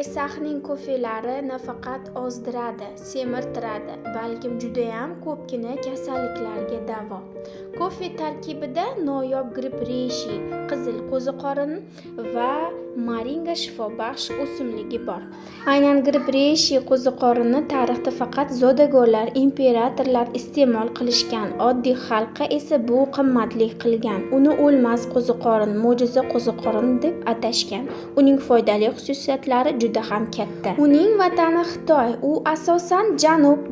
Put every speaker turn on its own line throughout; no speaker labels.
Esaqning kofelari nafaqat ozdiradi, semirtiradi, balkim judayam ko'pgina kasalliklarga davo. Kofe tarkibida noyob gripp reishi, qizil qo'ziqorin va moringa shifobaxsh o'simligi bor. Aynan gripp reishi qo'ziqorinni tarixda faqat zodagonlar, imperatorlar iste'mol qilishgan, oddiy xalqqa esa bu qimmatlik qilgan. Uni o'lmas qo'ziqorin, mo'jiza qo'ziqorin deb atashgan. Uning foydali xususiyatlari juda ham katta. Uning vatani Xitoy. U asosan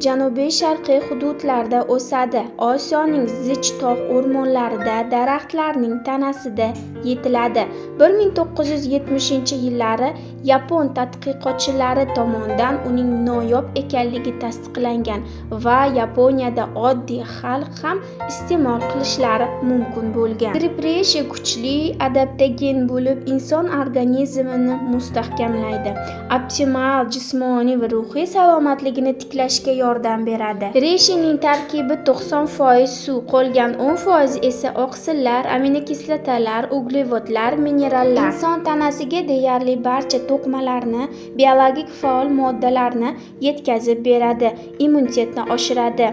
janubiy sharqiy hududlarda o'sadi. Osiyoning zich tog' o'rmonlarida, daraxtlarning tanasida yetiladi. 1970-yillari yapon tadqiqotchilari tomonidan uning noyob ekanligi tasdiqlangan va Yaponiyada oddiy xalq ham iste'mol qilishlari mumkin bo'lgan. Gripp reishi kuchli adaptogen bo'lib, inson organizmini mustahkamlaydi, optimal jismoniy va ruhiy salomatligini tiklashga yordam beradi. Reishining tarkibi 90% suv, qolgan 10% esa oqsillar, aminokislotalar, uglevodlar, minerallar. Inson tanasiga deyarli barcha to'qimalarni, biologik faol moddalarni yetkazib beradi, immunitetni oshiradi,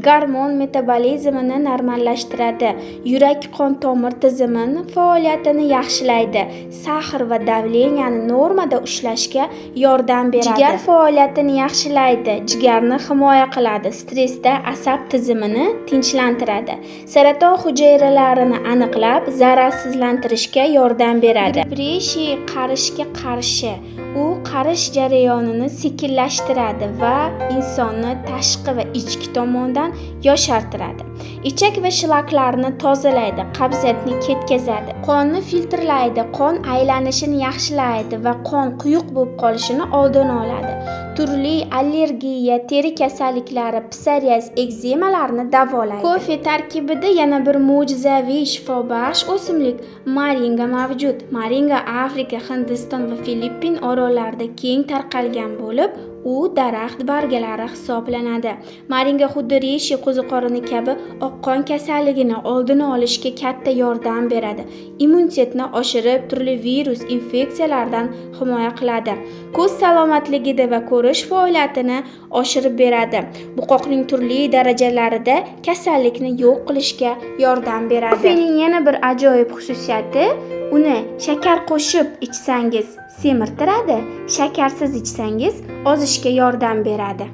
gormon metabolizmini normallashtiradi, yurak-qon tomir tizimini faoliyatini yaxshilaydi, sag'ir va davleniyani normada ushlashga yordam beradi. Jigar faoliyatini yaxshilaydi, jigarni himoya qiladi, stressda asab tizimini tinchlantiradi, saraton hujayralarini aniqlab, zararsizlantirishga yordam beradi. Gripp reishi qarishga qarshi. U qarish jarayonini sekinlashtiradi va insonni tashqi va ichki tomondan yoshartiradi. Ichak va shlaklarni tozalaydi, qabziyatni ketkazadi, qonni filtrlaydi, qon aylanishini yaxshilaydi va qon quyuq bo'lib qolishini oldini oladi. Turli allergiya, teri kasalliklari, psoriaz, ekzemalarni davolaydi. Kofe tarkibida yana bir mo'jizaviy shifobaxsh o'simlik moringa mavjud. Moringa Afrika, Hindiston va Filippin orollarida keng tarqalgan bo'lib, u daraxt barglari hisoblanadi. Moringa xuddi reishi qo'ziqorini kabi oqqon kasalligini oldini olishga katta yordam beradi. Immunitetni oshirib, turli virus, infeksiyalardan himoya qiladi. Ko'z salomatligida va ko'rish faoliyatini oshirib beradi. Buqoqning turli darajalarida kasallikni yo'q qilishga yordam beradi. Kofening yana bir ajoyib xususiyati, uni shakar qo'shib ichsangiz semirtiradi, shakarsiz ichsangiz ozishga yordam beradi.